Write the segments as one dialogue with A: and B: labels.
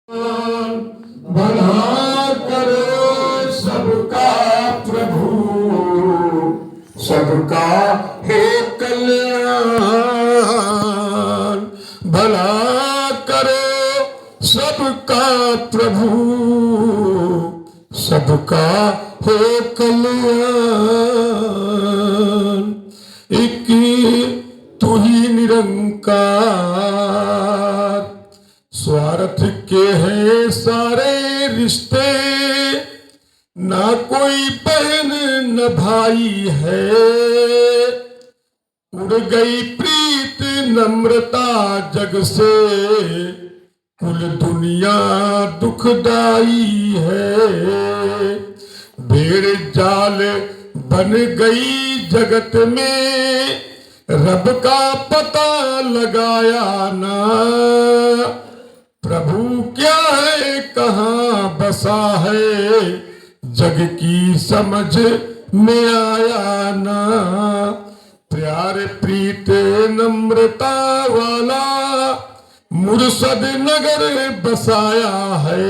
A: भला करो सबका प्रभु, सबका हे कल्याण। भला करो सबका प्रभु, सबका हे कल्याण। एक तू ही निरंकार, स्वार्थ के हैं सारे रिश्ते, ना कोई बहन न भाई है। उड़ गई प्रीत नम्रता जग से, कुल दुनिया दुखदाई है। भेड़ जाल बन गई जगत में, रब का पता लगाया ना। प्रभु क्या है कहाँ बसा है, जग की समझ में आया ना। प्यार प्रीत नम्रता वाला मुर्शद नगर बसाया है।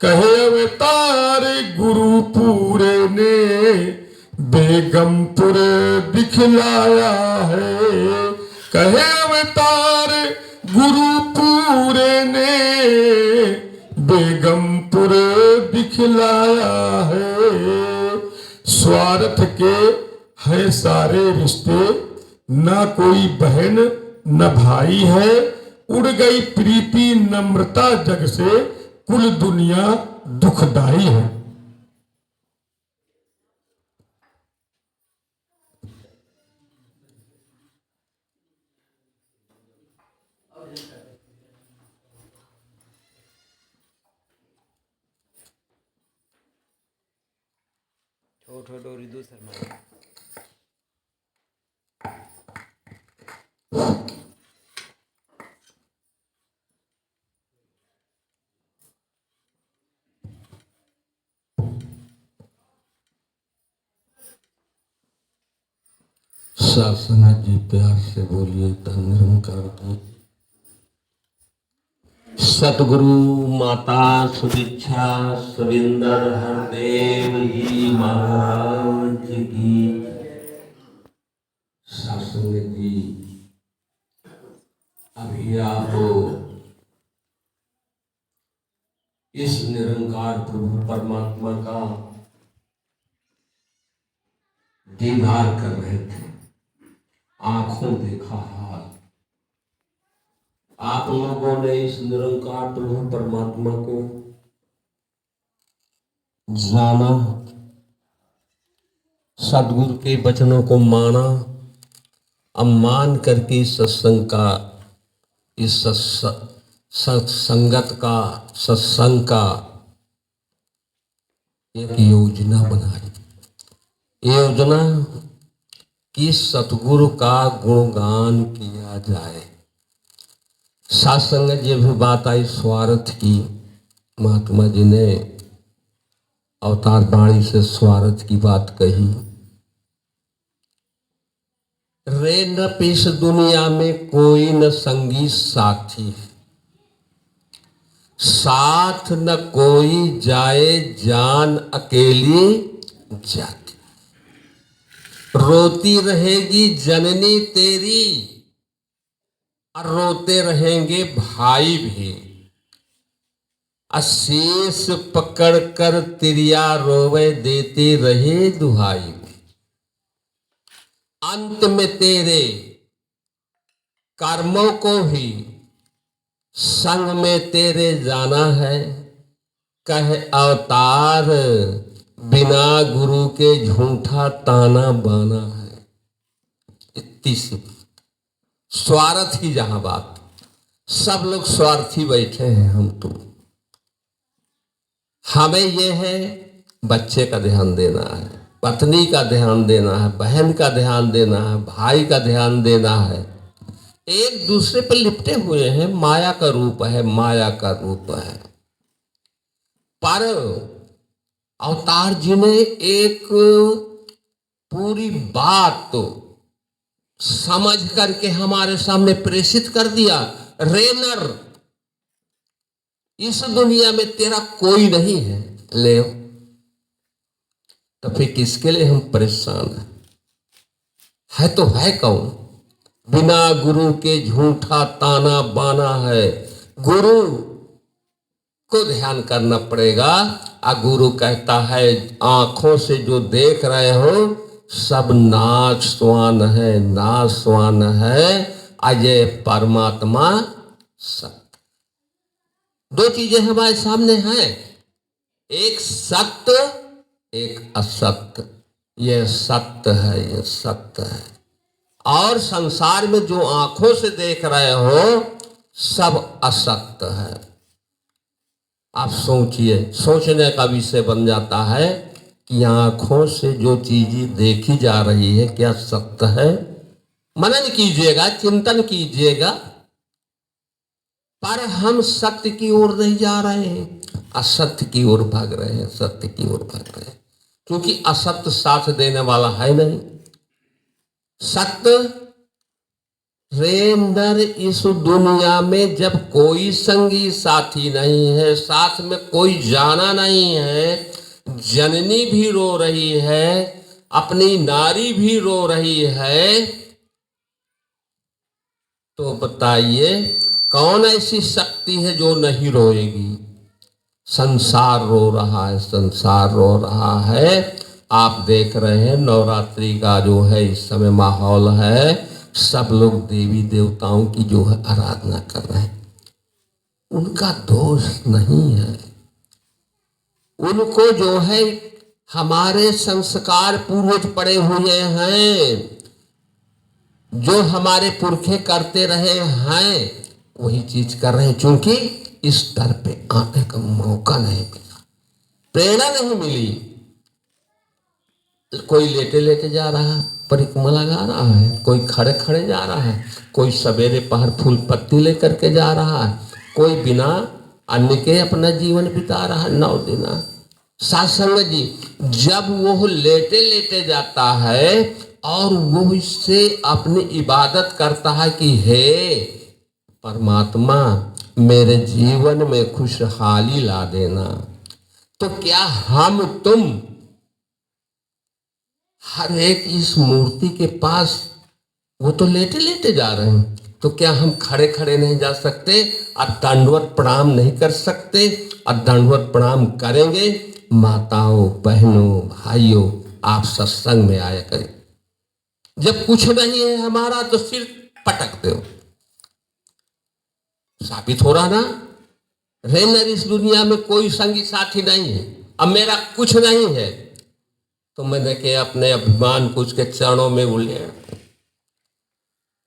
A: कहे अवतार गुरु पूरे ने, बेगमपुर दिखलाया है। कहे अवतार गुरु पूरे ने, बेगमपुर दिखलाया है। स्वार्थ के हैं सारे रिश्ते, ना कोई बहन न भाई है। उड़ गई प्रीति नम्रता जग से, कुल दुनिया दुखदाई है।
B: छोटो डोरी दूसर मार।
A: शासना जी प्यार से बोलिए धन निरंकार की।
C: सतगुरु माता सुदीक्षा सविंदर हरदेव जी महाराज की।
A: शासन जी अभी आप इस निरंकार प्रभु परमात्मा का दीदार कर रहे थे, आंखों देखा हाल। आप लोगों ने इस निरंकार प्रभु परमात्मा को जाना, सदगुरु के वचनों को माना। अब मान करके सत्संग का, इस सत्संगत का, सत्संग का एक योजना बनाई। योजना कि सतगुरु का गुणगान किया जाए। सत्संग ये भी बात आई स्वार्थ की। महात्मा जी ने अवतार वाणी से स्वार्थ की बात कही। रे न इस दुनिया में कोई न संगी साथी, साथ न कोई जाए जान अकेली जाती। रोती रहेगी जननी तेरी, और रोते रहेंगे भाई भी। अशीष पकड़ कर तिरिया रोवे देती रहे दुहाई। अंत में तेरे कर्मों को ही संग में तेरे जाना है। कहे अवतार बिना गुरु के झूठा ताना बाना है। इतनी सी स्वार्थ ही जहां बात, सब लोग स्वार्थी बैठे हैं। हम तुम, हमें ये है बच्चे का ध्यान देना है, पत्नी का ध्यान देना है, बहन का ध्यान देना है, भाई का ध्यान देना है। एक दूसरे पर लिपटे हुए हैं, माया का रूप है, माया का रूप है। पर अवतार जी ने एक पूरी बात तो समझ करके हमारे सामने प्रेषित कर दिया। रेनर इस दुनिया में तेरा कोई नहीं है, ले तो फिर किसके लिए हम परेशान है तो है कौन? बिना गुरु के झूठा ताना बाना है। गुरु को ध्यान करना पड़ेगा। गुरु कहता है आंखों से जो देख रहे हो सब नाशवान है, नाशवान है। अजय परमात्मा सत्य। दो चीजें हमारे सामने हैं, एक सत्य एक असत्य। ये सत्य है, ये सत्य है। और संसार में जो आंखों से देख रहे हो सब असत्य है। आप सोचिए, सोचने का विषय बन जाता है कि आंखों से जो चीजें देखी जा रही है क्या सत्य है? मनन कीजिएगा, चिंतन कीजिएगा, पर हम सत्य की ओर नहीं जा रहे हैं, असत्य की ओर भाग रहे हैं, सत्य की ओर भाग रहे हैं। क्योंकि असत्य साथ देने वाला है नहीं। सत्य रे अंदर इस दुनिया में जब कोई संगी साथी नहीं है, साथ में कोई जाना नहीं है, जननी भी रो रही है, अपनी नारी भी रो रही है, तो बताइए कौन ऐसी शक्ति है जो नहीं रोएगी? संसार रो रहा है, संसार रो रहा है। आप देख रहे हैं नवरात्रि का जो है इस समय माहौल है, सब लोग देवी देवताओं की जो है आराधना कर रहे हैं। उनका दोष नहीं है, उनको जो है हमारे संस्कार पूर्वज पड़े हुए हैं, जो हमारे पुरखे करते रहे हैं वही चीज कर रहे हैं। चूंकि इस दर पे आने का मौका नहीं मिला, प्रेरणा नहीं मिली। कोई लेटे लेटे जा रहा है, परिक्रमा लगा रहा है, कोई खड़े खड़े जा रहा है, कोई सवेरे पहर फूल पत्ती लेकर के जा रहा है, कोई बिना अन्न के अपना जीवन बिता रहा है 9 दिन। साथ संगत जी, जब वो लेटे लेटे जाता है और वो इससे अपनी इबादत करता है कि हे परमात्मा मेरे जीवन में खुशहाली ला देना, तो क्या हम तुम हर एक इस मूर्ति के पास, वो तो लेटे लेटे जा रहे हैं, तो क्या हम खड़े खड़े नहीं जा सकते और दंडवत प्रणाम नहीं कर सकते? और दंडवत प्रणाम करेंगे, माताओं बहनों भाइयों आप सत्संग में आया करें। जब कुछ नहीं है हमारा तो सिर पटक दो, साबित हो रहा ना। रेनर इस दुनिया में कोई संगी साथी नहीं है, अब मेरा कुछ नहीं है, तो मैंने के अपने अभिमान को उसके चरणों में उलेड़,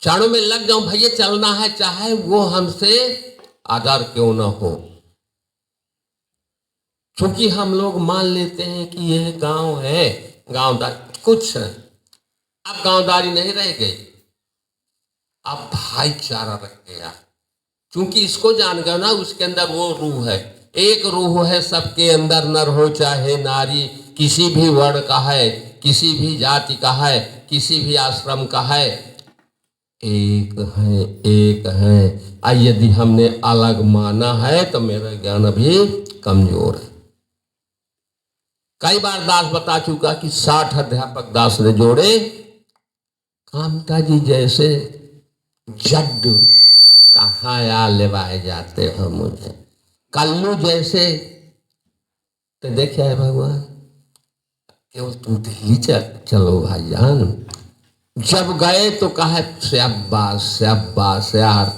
A: चरणों में लग जाऊं। भैया चलना है, चाहे वो हमसे आदर क्यों ना हो। क्योंकि हम लोग मान लेते हैं कि यह गांव है, गांवदारी कुछ है। अब गांवदारी नहीं रह गई, अब भाईचारा रह गया। क्योंकि इसको जान गया ना, उसके अंदर वो रूह है, एक रूह है सबके अंदर, नर हो चाहे नारी, किसी भी वर्ण का है, किसी भी जाति का है, किसी भी आश्रम का है, एक है, एक है। यदि हमने अलग माना है तो मेरा ज्ञान अभी कमजोर है। कई बार दास बता चुका कि 60 अध्यापक दास ने जोड़े, कामता जी जैसे जड कहाँ या लेवाए जाते हो मुझे, कल्लू जैसे, तो देखा है भगवान, केवल तुम दिल्ली चलो भाईजान। जब गए तो कहा शाबाश शाबाश यार,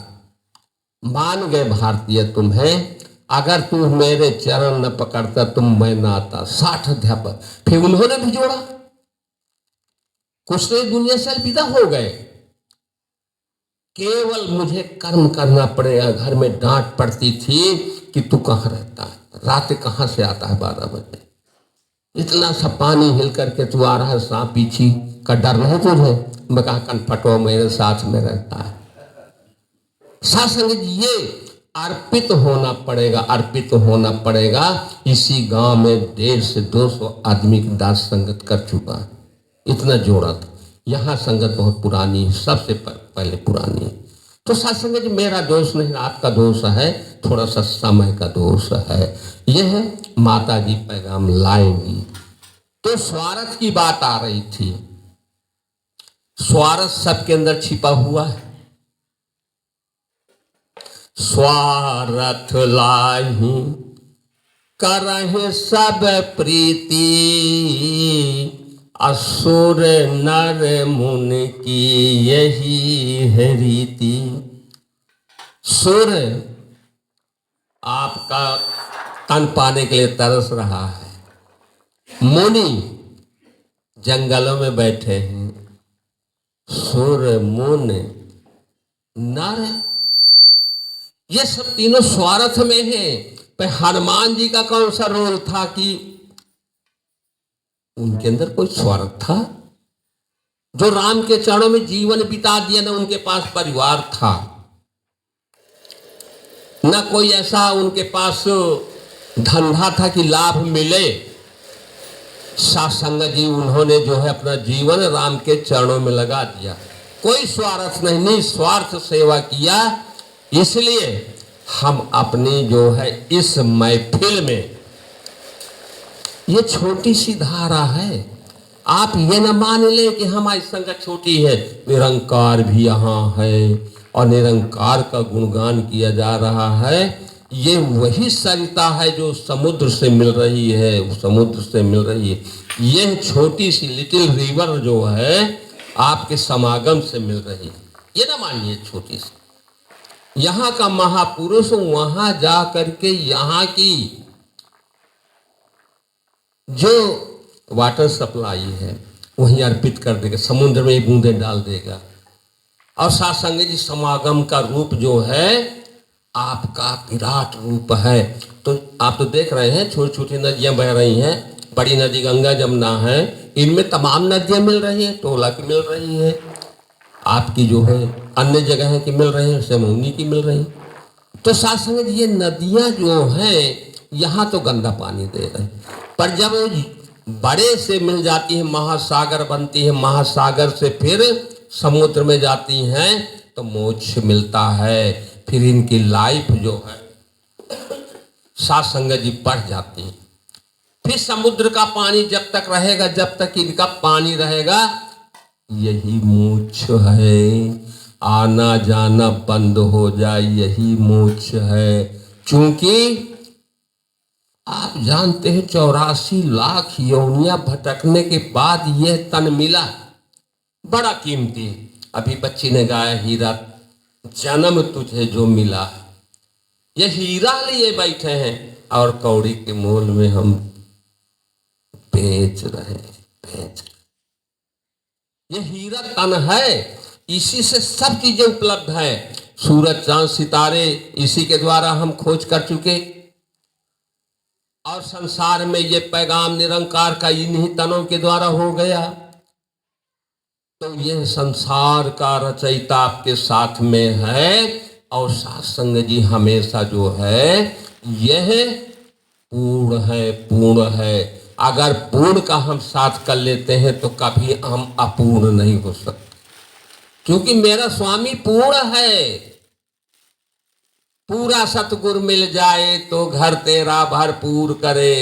A: मान गए भारतीय तुम्हें, अगर तुम मेरे चरण न पकड़ता तुम मैं ना आता। 60 अध्यापक फिर उन्होंने भी जोड़ा, कुछ तो दुनिया से अलविदा हो गए। केवल मुझे कर्म करना पड़ेगा। घर में डांट पड़ती थी कि तू कहाँ रहता है, रात कहाँ से आता है 12 बजे, इतना सा पानी हिल करके तू आ रहा है, सांप पीछी का डर नहीं तुझे? मैं कहा कनपटो मेरे साथ में रहता है। सासंग ये अर्पित होना पड़ेगा, अर्पित होना पड़ेगा। इसी गांव में 150 से 200 आदमी की दास संगत कर चुका है, इतना जोड़ा था। यहाँ संगत बहुत पुरानी है, सबसे पहले पुरानी है। तो सत्संग जी मेरा दोष नहीं, आपका दोष है, थोड़ा सा समय का दोष है। यह माता जी पैगाम लाएंगी। तो स्वार्थ की बात आ रही थी। स्वार्थ सबके अंदर छिपा हुआ है। स्वार्थ लाही करहि सब प्रीति, असुर नर मुनि की यही है रीति। सुर आपका तन पाने के लिए तरस रहा है, मुनि जंगलों में बैठे हैं, सुर मुनि नर ये सब तीनों स्वार्थ में हैं। पर हनुमान जी का कौन सा रोल था कि उनके अंदर कोई स्वार्थ था? जो राम के चरणों में जीवन बिता दिया ना, उनके पास परिवार था ना, कोई ऐसा उनके पास धंधा था कि लाभ मिले। सत्संग जी उन्होंने जो है अपना जीवन राम के चरणों में लगा दिया, कोई स्वार्थ नहीं, निस्वार्थ सेवा किया। इसलिए हम अपनी जो है इस महफिल में, ये छोटी सी धारा है। आप ये न मान ले कि हमारी संगत छोटी है, निरंकार भी यहाँ है और निरंकार का गुणगान किया जा रहा है। ये वही सरिता है जो समुद्र से मिल रही है, वो समुद्र से मिल रही है। यह छोटी सी लिटिल रिवर जो है आपके समागम से मिल रही है, ये ना मानिए छोटी सी। यहाँ का महापुरुष वहां जा करके यहाँ की जो वाटर सप्लाई है वहीं अर्पित कर देगा, समुद्र में बूंदे डाल देगा। और सत्संग जी समागम का रूप जो है आपका विराट रूप है। तो आप तो देख रहे हैं छोटी छोटी नदियां बह रही हैं, बड़ी नदी गंगा जमुना है, इनमें तमाम नदियां मिल रही हैं, टोला की मिल रही है, आपकी जो है अन्य जगह की मिल रही है, समूनी की मिल रही। तो सत्संग ये नदियां जो हैं यहाँ तो गंदा पानी दे रहे हैं, पर जब बड़े से मिल जाती है, महासागर बनती है, महासागर से फिर समुद्र में जाती हैं तो मोक्ष मिलता है। फिर इनकी लाइफ जो है सत्संग जी बढ़ जाती है। फिर समुद्र का पानी जब तक रहेगा, जब तक इनका पानी रहेगा, यही मोक्ष है। आना जाना बंद हो जाए, यही मोक्ष है। क्योंकि आप जानते हैं 84 लाख योनियां भटकने के बाद यह तन मिला, बड़ा कीमती। अभी बच्ची ने गाया, हीरा जन्म तुझे जो मिला। ये हीरा लिए बैठे हैं और कौड़ी के मोल में हम बेच रहे हैं, बेच। ये हीरा तन है, इसी से सब चीजें उपलब्ध है। सूरज चांद सितारे इसी के द्वारा हम खोज कर चुके, और संसार में ये पैगाम निरंकार का इन्हीं तनों के द्वारा हो गया। तो यह संसार का रचयिता आपके साथ में है। और सत्संग जी हमेशा जो है यह पूर्ण है, पूर्ण है। अगर पूर्ण का हम साथ कर लेते हैं तो कभी हम अपूर्ण नहीं हो सकते, क्योंकि मेरा स्वामी पूर्ण है। पूरा सतगुरु मिल जाए तो घर तेरा भरपूर करे।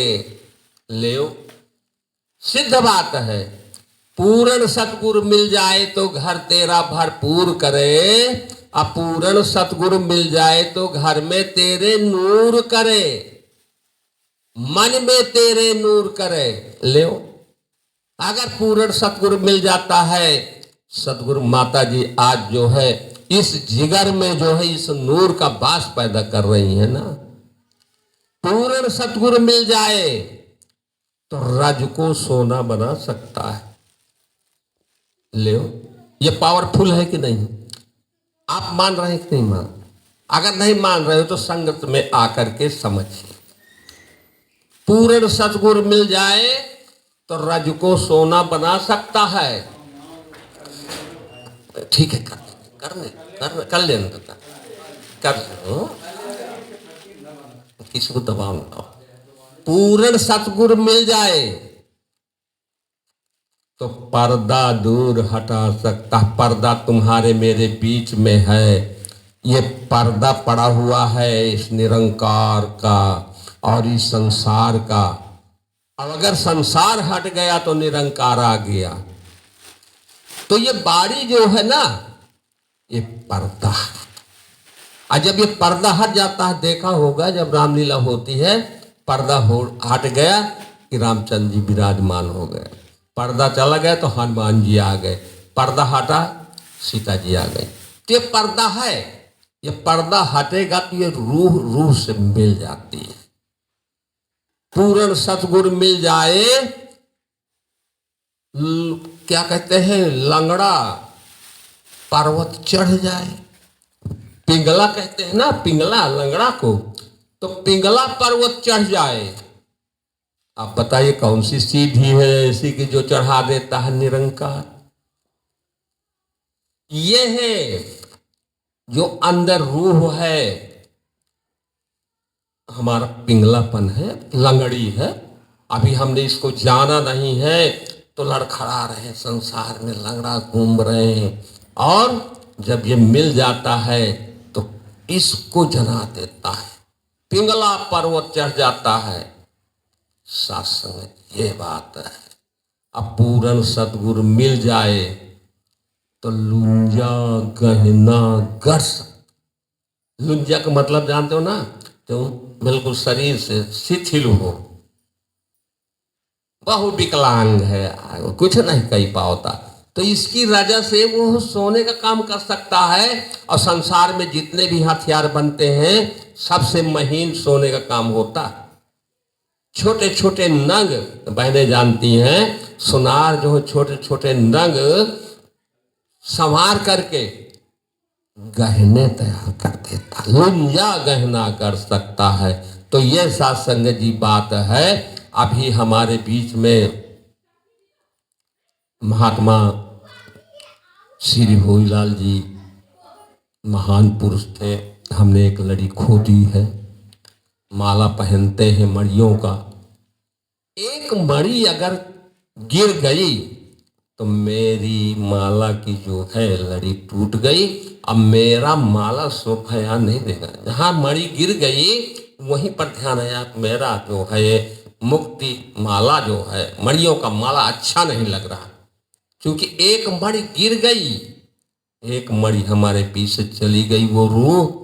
A: ले सिद्ध बात है, पूर्ण सतगुरु मिल जाए तो घर तेरा भरपूर करे, अपूर्ण सतगुरु मिल जाए तो घर में तेरे नूर करे, मन में तेरे नूर करे। ले अगर पूर्ण सतगुरु मिल जाता है, सतगुरु माता जी आज जो है इस जिगर में जो है इस नूर का बास पैदा कर रही है ना। पूर्ण सतगुरु मिल जाए तो रज को सोना बना सकता है। ले ये पावरफुल है कि नहीं? आप मान रहे हैं कि नहीं मान? अगर नहीं मान रहे हो तो संगत में आकर के समझिए। पूर्ण सतगुरु मिल जाए तो रज को सोना बना सकता है। ठीक है, कर लेना, कर लो, किसी को दबाव ना दो। पूर्ण सतगुरु मिल जाए तो पर्दा दूर हटा सकता। पर्दा तुम्हारे मेरे बीच में है, ये पर्दा पड़ा हुआ है इस निरंकार का और इस संसार का। अब अगर संसार हट गया तो निरंकार आ गया। तो ये बाड़ी जो है ना, ये पर्दा है। और जब ये पर्दा हट जाता है, देखा होगा जब रामलीला होती है, पर्दा हट गया कि रामचंद्र जी विराजमान हो गए, पर्दा चला गया तो हनुमान जी आ गए, पर्दा हटा सीता जी आ गई। तो ये पर्दा है, ये पर्दा हटेगा तो ये रूह से मिल जाती है। पूर्ण सतगुरु मिल जाए, क्या कहते हैं, लंगड़ा पर्वत चढ़ जाए। पिंगला कहते हैं ना, पिंगला लंगड़ा को, तो पिंगला पर्वत चढ़ जाए। आप बताइए कौन सी सीढ़ी है ऐसी कि जो चढ़ा देता है निरंकार? ये है जो अंदर रूह है, हमारा पिंगलापन है, लंगड़ी है। अभी हमने इसको जाना नहीं है तो लड़खड़ा रहे, संसार में लंगड़ा घूम रहे हैं। और जब ये मिल जाता है तो इसको जना देता है, पिंगला पर्वत चढ़ जाता है। सत्संग ये बात है। अब पूर्ण सतगुरु मिल जाए तो लुंजा गहना गर्स। लुंजा का मतलब जानते हो ना, तो बिल्कुल शरीर से शिथिल हो, बहु विकलांग है, कुछ नहीं कह पाता, तो इसकी वजह से वो सोने का काम कर सकता है। और संसार में जितने भी हथियार बनते हैं सबसे महीन सोने का काम होता है। छोटे छोटे नंग, बहनें जानती हैं, सुनार जो है छोटे छोटे नंग संवार करके गहने तैयार कर देता, लुंजा गहना कर सकता है। तो ये सत्संग जी बात है। अभी हमारे बीच में महात्मा श्री भोईलाल जी महान पुरुष थे। हमने एक लड़ी खोदी है, माला पहनते हैं मड़ियों का। एक मड़ी अगर गिर गई तो मेरी माला की जो है लड़ी टूट गई। अब मेरा माला सोफाया नहीं देगा। जहाँ मड़ी गिर गई वहीं पर ध्यान आया, मेरा जो है मुक्ति माला जो है, मड़ियों का माला अच्छा नहीं लग रहा, क्योंकि एक मड़ी गिर गई, एक मड़ी हमारे पीछे चली गई। वो रूह,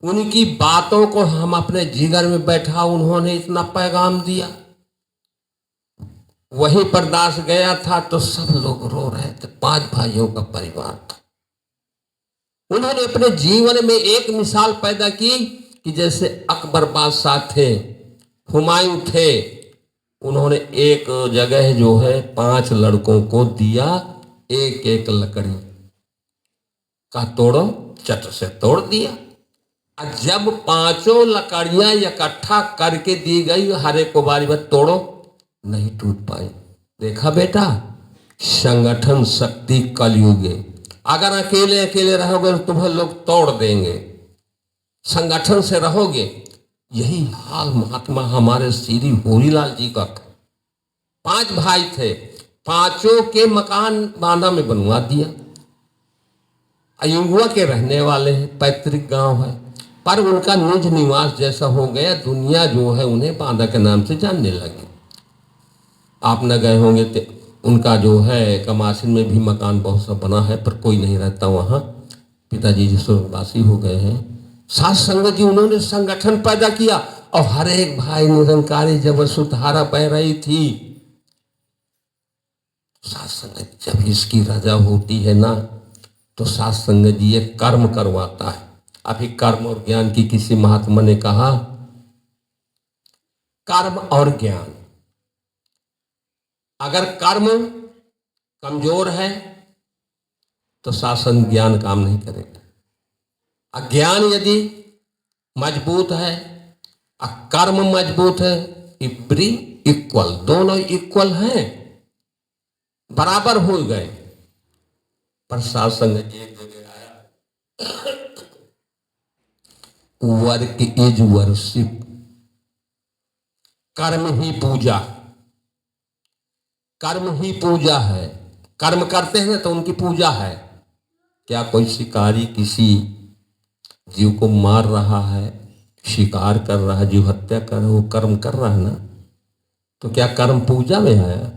A: उनकी बातों को हम अपने जिगर में बैठा, उन्होंने इतना पैगाम दिया। वहीं पर दास गया था तो सब लोग रो रहे थे, 5 भाइयों का परिवार था। उन्होंने अपने जीवन में एक मिसाल पैदा की कि जैसे अकबर बादशाह थे, हुमायूं थे, उन्होंने एक जगह जो है 5 लड़कों को दिया, एक एक लकड़ी का तोड़ो, चट से तोड़ दिया। और जब 5 लकड़ियां इकट्ठा करके दी गई, हर एक को बारी बारी तोड़ो, नहीं टूट पाई। देखा बेटा, संगठन शक्ति कलयुगे। अगर अकेले अकेले रहोगे तो तुम्हें लोग तोड़ देंगे, संगठन से रहोगे। यही हाल महात्मा हमारे श्री होरीलाल जी का था। 5 भाई थे, 5 के मकान बांधा में बनवा दिया। अयुंगुआ के रहने वाले हैं, पैतृक गांव है, पर उनका निज निवास जैसा हो गया, दुनिया जो है उन्हें बांधा के नाम से जानने लगी। आप न गए होंगे तो उनका जो है कमासिन में भी मकान बहुत सा बना है, पर कोई नहीं रहता वहाँ। पिताजी जी स्वर्गवासी हो गए हैं। साथ संगत जी उन्होंने संगठन पैदा किया, और हर एक भाई निरंकारी जब वसुधारा बह रही थी, साथ संगत जब इसकी रजा होती है ना, तो साथ संगत जी एक कर्म करवाता है। अभी कर्म और ज्ञान की किसी महात्मा ने कहा, कर्म और ज्ञान, अगर कर्म कमजोर है तो शासन ज्ञान काम नहीं करेगा। अज्ञान यदि मजबूत है और कर्म मजबूत है, इब्री इक्वल, दोनों इक्वल हैं, बराबर हो गए। पर शासन एक जगह आया, वर्क इज वर्शिप, कर्म ही पूजा, कर्म ही पूजा है। कर्म करते हैं तो उनकी पूजा है। क्या कोई शिकारी किसी जीव को मार रहा है, शिकार कर रहा है, जीव हत्या कर रहा है, वो कर्म कर रहा है ना। तो क्या कर्म पूजा में आया?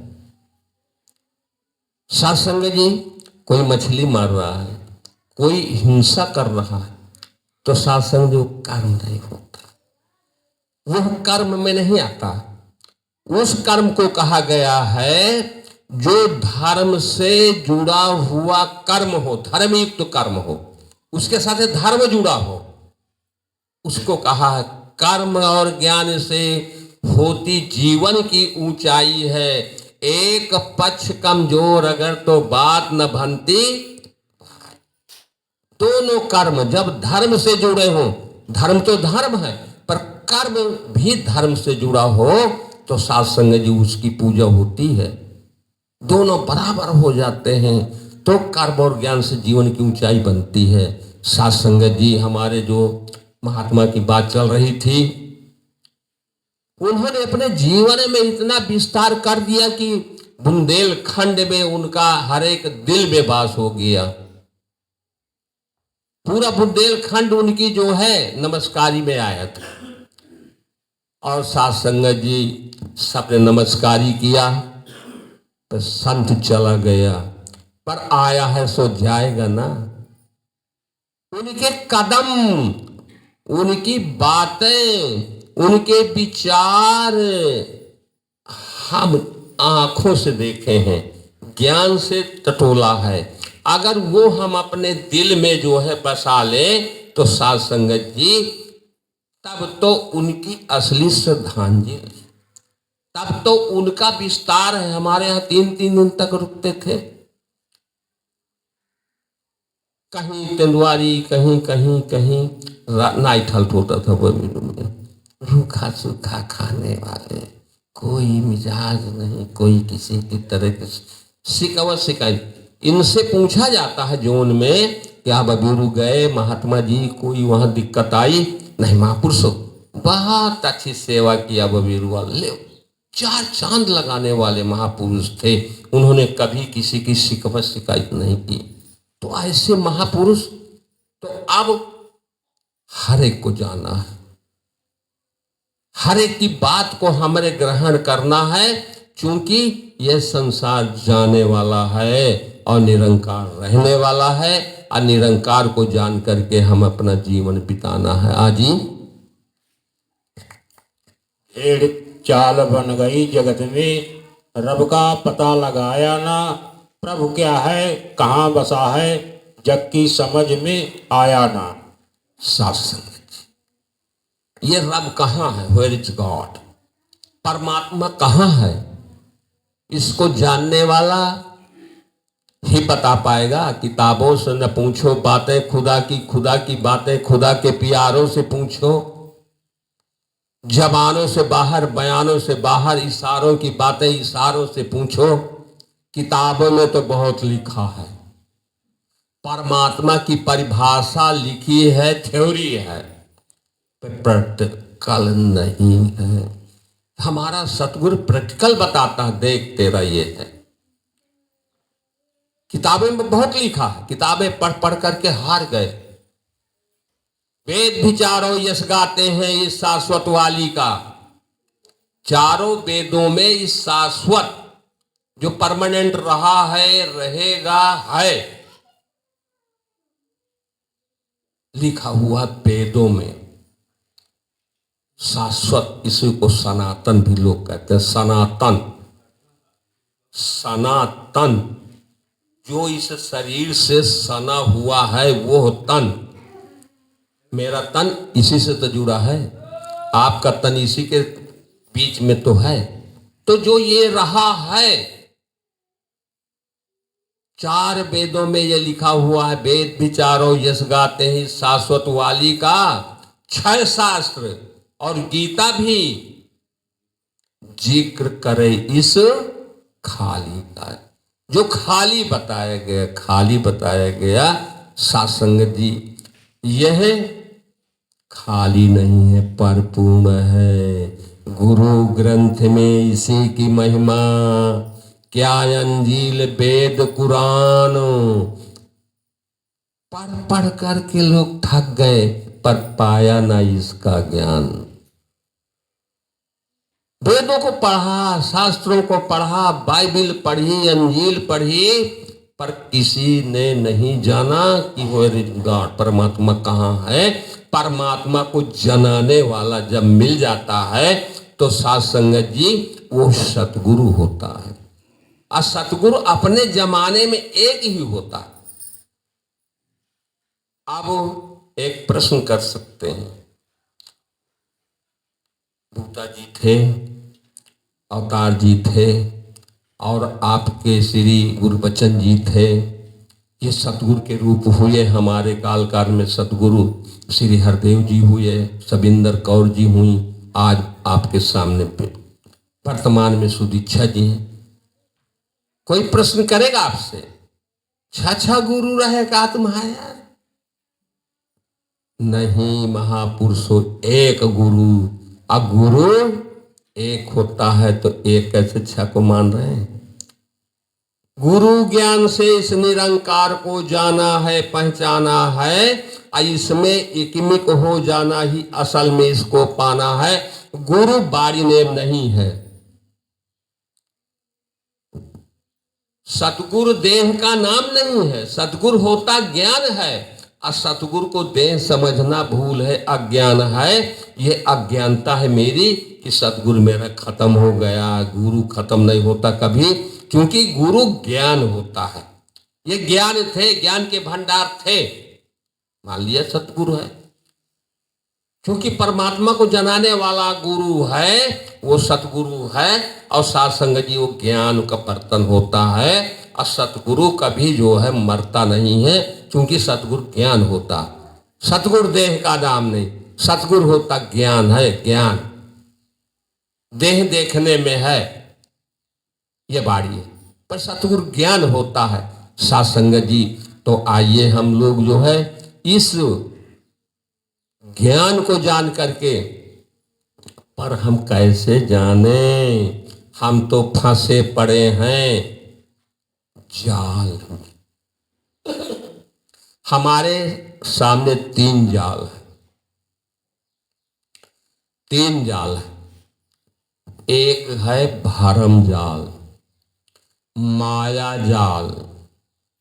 A: साथ संगत जी, कोई मछली मार रहा है, कोई हिंसा कर रहा है, तो साथ संगत जी वो कर्म नहीं होता, वह कर्म में नहीं आता। उस कर्म को कहा गया है जो धर्म से जुड़ा हुआ कर्म हो, धर्मयुक्त कर्म हो, उसके साथ धर्म जुड़ा हो, उसको कहा है कर्म और ज्ञान से होती जीवन की ऊंचाई है। एक पक्ष कमजोर अगर तो बात न बनती। दोनों कर्म जब धर्म से जुड़े हों, धर्म तो धर्म है, पर कर्म भी धर्म से जुड़ा हो तो साथ संगत जी उसकी पूजा होती है। दोनों बराबर हो जाते हैं तो कर्म और ज्ञान से जीवन की ऊंचाई बनती है। साथ संगत जी, हमारे जो महात्मा की बात चल रही थी, उन्होंने अपने जीवन में इतना विस्तार कर दिया कि बुंदेलखंड में उनका हर एक दिल में वास हो गया। पूरा बुंदेलखंड उनकी जो है नमस्कारी में आया था। और साथ संगत जी सबने नमस्कारी किया, तो संत चला गया, पर आया है सो जाएगा ना। उनके कदम, उनकी बातें, उनके विचार हम आंखों से देखे हैं, ज्ञान से टटोला है। अगर वो हम अपने दिल में जो है बसा ले तो साथ संगत जी तब तो उनकी असली श्रद्धांजलि, तब तो उनका विस्तार है। हमारे यहाँ 3-3 दिन तक रुकते थे, कहीं तेंदुआरी, कहीं कहीं कहीं नाइट हल्ट होता था वो में। रूखा सूखा खाने वाले, कोई मिजाज नहीं, कोई किसी की तरह की शिकावत शिकायत। इनसे पूछा जाता है जोन में कि आप अबीरू गए महात्मा जी, कोई वहां दिक्कत आई? नहीं, महापुरुषों बहुत अच्छी सेवा किया बबीरू वाले, 4 चांद लगाने वाले महापुरुष थे, उन्होंने कभी किसी की शिकवत शिकायत नहीं की। तो ऐसे महापुरुष तो अब हर एक को जाना है, हर एक की बात को हमारे ग्रहण करना है, क्योंकि यह संसार जाने वाला है और निरंकार रहने वाला है, और निरंकार को जान करके हम अपना जीवन बिताना है। आजी
D: भेड़ चाल बन गई जगत में, रब का पता लगाया ना, प्रभु क्या है कहाँ बसा है, जग की समझ में आया ना।
A: साथ संगत, ये रब कहाँ है? Where is God? परमात्मा कहाँ है? इसको जानने वाला ही बता पाएगा। किताबों से न पूछो बातें खुदा की बातें खुदा के प्यारों से पूछो, जबानों से बाहर, बयानों से बाहर, इशारों की बातें इशारों से पूछो। किताबों में तो बहुत लिखा है, परमात्मा की परिभाषा लिखी है, थ्योरी है, प्रैक्टिकल नहीं है। हमारा सतगुरु प्रैक्टिकल बताता है, देख तेरा ये है। किताबें में बहुत लिखा है, किताबें पढ़ पढ़ करके हार गए। वेद भी चारों यश गाते हैं इस शाश्वत वाली का। चारों वेदों में इस शाश्वत जो परमानेंट रहा है, रहेगा है, लिखा हुआ वेदों में शाश्वत। इसी को सनातन भी लोग कहते हैं। सनातन, सनातन जो इस शरीर से सना हुआ है वो तन। मेरा तन इसी से तो जुड़ा है, आपका तन इसी के बीच में तो है। तो जो ये रहा है, 4 वेदों में ये लिखा हुआ है, वेद भी चारों यश गाते हैं शाश्वत वाली का। 6 शास्त्र और गीता भी जिक्र करे इस खाली का। जो खाली बताया गया, खाली बताया गया साथ संगत जी, यह खाली नहीं है, परिपूर्ण है। गुरु ग्रंथ में इसी की महिमा, क्या अंजील वेद कुरान, पढ़ पढ़ करके लोग थक गए, पर पाया ना इसका ज्ञान। वेदों को पढ़ा, शास्त्रों को पढ़ा, बाइबिल पढ़ी, अंजील पढ़ी, पर किसी ने नहीं जाना कि वो गॉड परमात्मा कहाँ है। परमात्मा को जनाने वाला जब मिल जाता है तो साध संगत जी वो सतगुरु होता है। और सतगुरु अपने जमाने में एक ही होता है। अब एक प्रश्न कर सकते हैं, बूटा जी थे, अवतार जी थे, और आपके श्री गुरुबचन जी थे, ये सतगुरु के रूप हुए। हमारे काल में सतगुरु श्री हरदेव जी हुए, सबिंदर कौर जी हुई, आज आपके सामने पे वर्तमान में सुदीक्षा जी हैं। कोई प्रश्न करेगा आपसे, छा गुरु रहेगा तुम्हारा? नहीं, महापुरुषों एक गुरु। अब गुरु एक होता है तो एक कैसे छा को मान रहे हैं? गुरु ज्ञान से इस निरंकार को जाना है, पहचाना है, इसमें एकिमिक हो जाना ही असल में इसको पाना है। गुरु बाड़ी नेम नहीं है। सतगुरु देह का नाम नहीं है, सतगुरु होता ज्ञान है। और सतगुरु को देह समझना भूल है, अज्ञान है। ये अज्ञानता है मेरी कि सतगुरु मेरा खत्म हो गया। गुरु खत्म नहीं होता कभी, क्योंकि गुरु ज्ञान होता है। ये ज्ञान थे, ज्ञान के भंडार थे, मान लिया सतगुरु है। क्योंकि परमात्मा को जनाने वाला गुरु है, वो सतगुरु है। और साध संगत जी वो ज्ञान का बर्तन होता है। और सतगुरु कभी जो है मरता नहीं है, क्योंकि सतगुरु ज्ञान होता। सतगुरु देह का नाम नहीं, सतगुरु होता ज्ञान है। ज्ञान देह देखने में है, ये बाड़ी है, पर सतगुरु ज्ञान होता है। साध संगत जी तो आइए हम लोग जो है इस ज्ञान को जान करके, पर हम कैसे जाने? हम तो फंसे पड़े हैं जाल में। हमारे सामने तीन जाल है, तीन जाल है। एक है भरम जाल, माया जाल,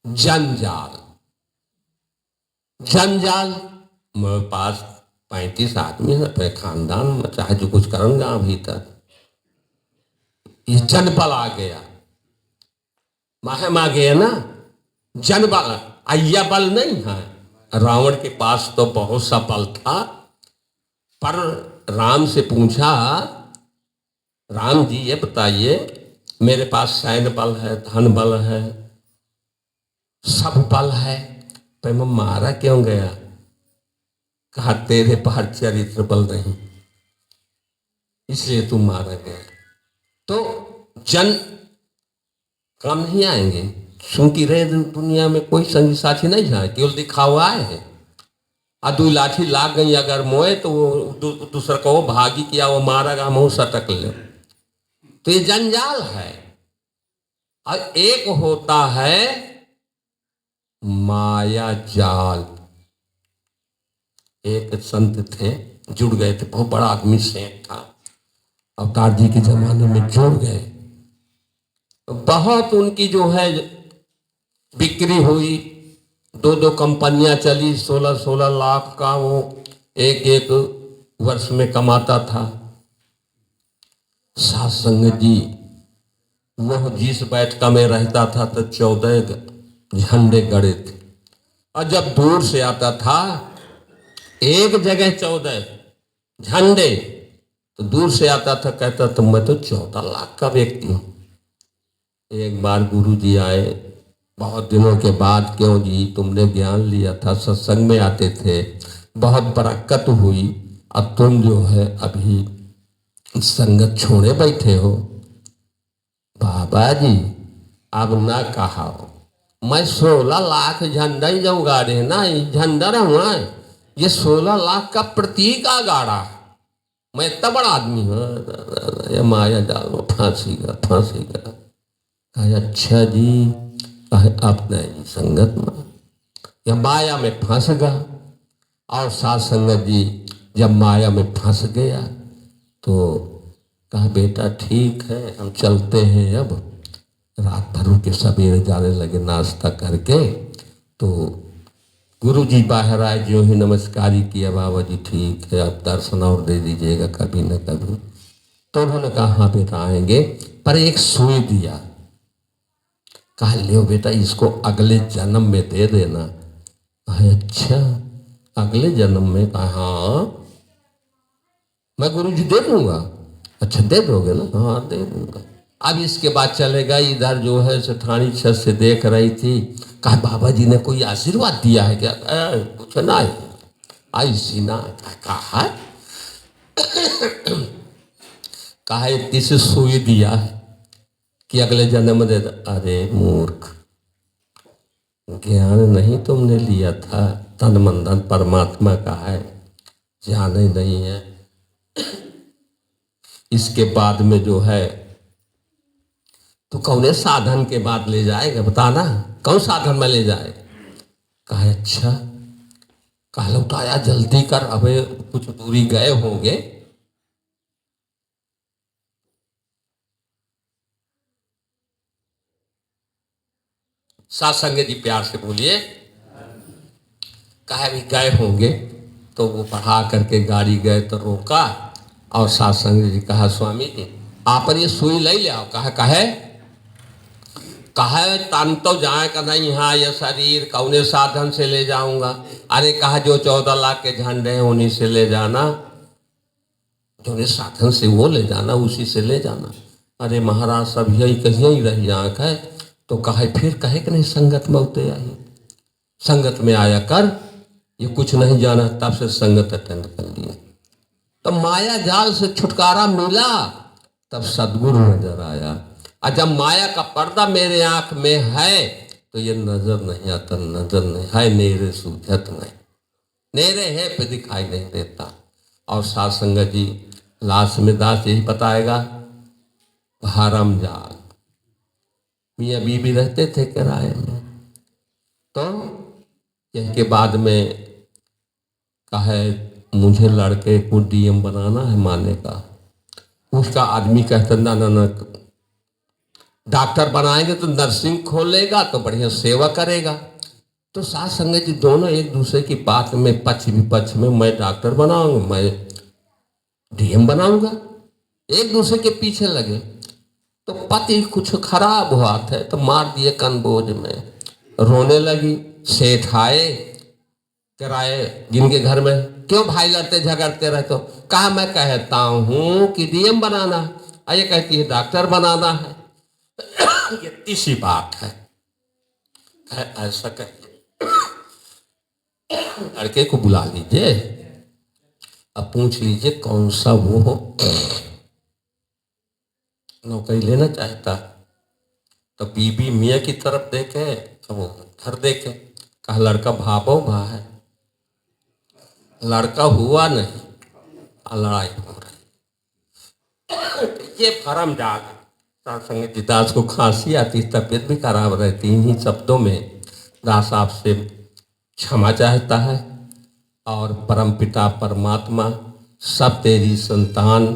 A: जंजाल। जंजाल मेरे पास 35 आदमी है अपने खानदान में, चाहे जो कुछ करूंगा अभी तक। ये जनबल आ गया, माहिम आ गया ना। जनबल अय्या बल नहीं है। रावण के पास तो बहुत सा बल था, पर राम से पूछा, राम जी ये बताइए, मेरे पास सैन्य बल है, धन बल है, सब बल है, पर मैं मारा क्यों गया? कहा तेरे पास चरित्र बल नहीं, इसलिए तू मारा गया। तो जन काम नहीं आएंगे, क्योंकि रे दुनिया में कोई संगी साथी नहीं है, केवल दिखावा है। दो लाठी लाग गई अगर मोए तो वो दूसरा को भागी किया, वो मारेगा, मुंह सटक ले। तो ये जंजाल है। और एक होता है माया जाल। एक संत थे, जुड़ गए थे, बहुत बड़ा आदमी सेठ था, अवतार जी के जमाने में जुड़ गए। बहुत उनकी जो है बिक्री हुई, 2-2 कंपनियां चली, 16-16 लाख का वो एक वर्ष में कमाता था। साध संगत जी वह जिस बैठका में रहता था तो 14 झंडे गड़े थे। और जब दूर से आता था, एक जगह 14 झंडे, तो दूर से आता था, कहता तो मैं तो 14 लाख का व्यक्ति हूँ। एक बार गुरु जी आए, बहुत दिनों के बाद, क्यों जी तुमने ज्ञान लिया था, सत्संग में आते थे, बहुत बरकत हुई, अब तुम जो है अभी संगत छोड़े बैठे हो। बाबा जी अब ना कहा, मैं 16 लाख झंडा ही जाऊँ गाड़े ना, झंडा रहूँगा, ये 16 लाख का प्रतीक आ गाड़ा। मैं इतना बड़ा आदमी हूँ, ये माया जाल में फांसीगा। अच्छा जी, आप नहीं संगत में या माया में फंस गया। और साथ संगत जी जब माया में फंस गया तो कहा बेटा ठीक है हम चलते हैं। अब रात भर के सवेरे जाने लगे नाश्ता करके। तो गुरु जी बाहर आए, जो ही नमस्कारी किया, बाबा जी ठीक है अब दर्शन और दे दीजिएगा कभी न कभी। तो उन्होंने कहा हाँ बेटा आएंगे, पर एक सुई दिया। कहा ले बेटा इसको अगले जन्म में दे देना। कहा अच्छा अगले जन्म में? कहा हाँ मैं गुरु जी दे दूंगा। अच्छा दे दोगे ना? हाँ दे दूंगा। अब इसके बाद चलेगा, इधर जो है सेठानी छत से देख रही थी। कहा बाबा जी ने कोई आशीर्वाद दिया है क्या? कुछ ना ऐसी ना। कहा कहा इतनी से सुई दिया है कि अगले जन्म दे। अरे मूर्ख, ज्ञान नहीं तुमने लिया था, तन मन धन परमात्मा का है, जाने नहीं है। इसके बाद में जो है तो कौन साधन के बाद ले जाएगा बताना, कौन साधन में ले जाएगा? कहा अच्छा। कहा लौटाया जल्दी कर, अबे कुछ दूरी गए होंगे। साथ संगत जी प्यार से बोलिए। कहा भी गए होंगे। तो वो बढ़ा करके गाड़ी गए तो रोका और साथ संगत जी कहा स्वामी जी आप ये सुई ले ले आओ। कहा तन तो जाए का नहीं, हाँ ये शरीर कौने साधन से ले जाऊंगा? अरे कहा जो 14 लाख के झंडे हैं उन्हीं से ले जाना, जो साधन से वो ले जाना, उसी से ले जाना। अरे महाराज सब यही कहीं रही आँख है। तो कहे फिर कहे कि नहीं संगत में उतरे आई, संगत में आया कर, ये कुछ नहीं जाना। तब से संगत अटेंड कर लिया। तो माया जाल से छुटकारा मिला, तब सदगुरु नजर आया। और जब माया का पर्दा मेरे आंख में है तो ये नजर नहीं आता, नजर नहीं है, नेरे सूझत नहीं, नेरे है पे दिखाई नहीं देता। और साथ संगत जी लास्ट में दास यही बताएगा, भरम जाल। मियाँ बीबी रहते थे किराए में। तो इसके बाद में कहे मुझे लड़के को डीएम बनाना है माने का। उसका आदमी कहता ना ना ना, डॉक्टर बनाएंगे तो नर्सिंग खोलेगा तो बढ़िया सेवा करेगा। तो साथ संगत जी दोनों एक दूसरे की बात में पक्ष विपक्ष में, मैं डॉक्टर बनाऊंगा, मैं डीएम बनाऊंगा, एक दूसरे के पीछे लगे। तो पति कुछ खराब हुआ था तो मार दिए कनबोझ में। रोने लगी। सेठ आए किराए जिनके घर में, क्यों भाई लड़ते झगड़ते रहते हो? कहा मैं कहता हूँ कि डीएम बनाना है, ये कहती है डॉक्टर बनाना है। ये तीसरी बात है। ऐसा कहिए, लड़के को बुला लीजिए, अब पूछ लीजिए कौन सा वो हो नौकरी लेना चाहता। तो बीबी मियाँ की तरफ देखे तो वो घर देखे। कहा लड़का भावो भा है, लड़का हुआ नहीं, लड़ाई हो रही। ये भरम जाल। संगत जी दास को खांसी आती, तबीयत भी खराब रहती। इन्हीं शब्दों में दास आपसे क्षमा चाहता है। और परमपिता परमात्मा सब तेरी संतान,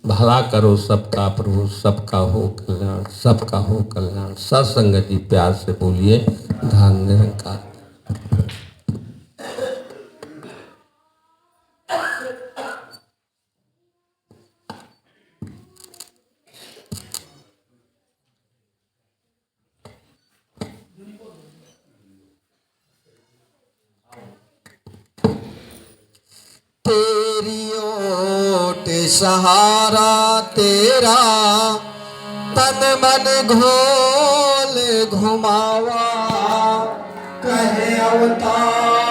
A: भला करो सबका प्रभु, सबका हो कल्याण, सबका हो कल्याण। सत्संगत जी प्यार से बोलिए धन निरंकार।
E: तेरी ओट सहारा तेरा, तन मन घोल घुमावा, कहे अवतार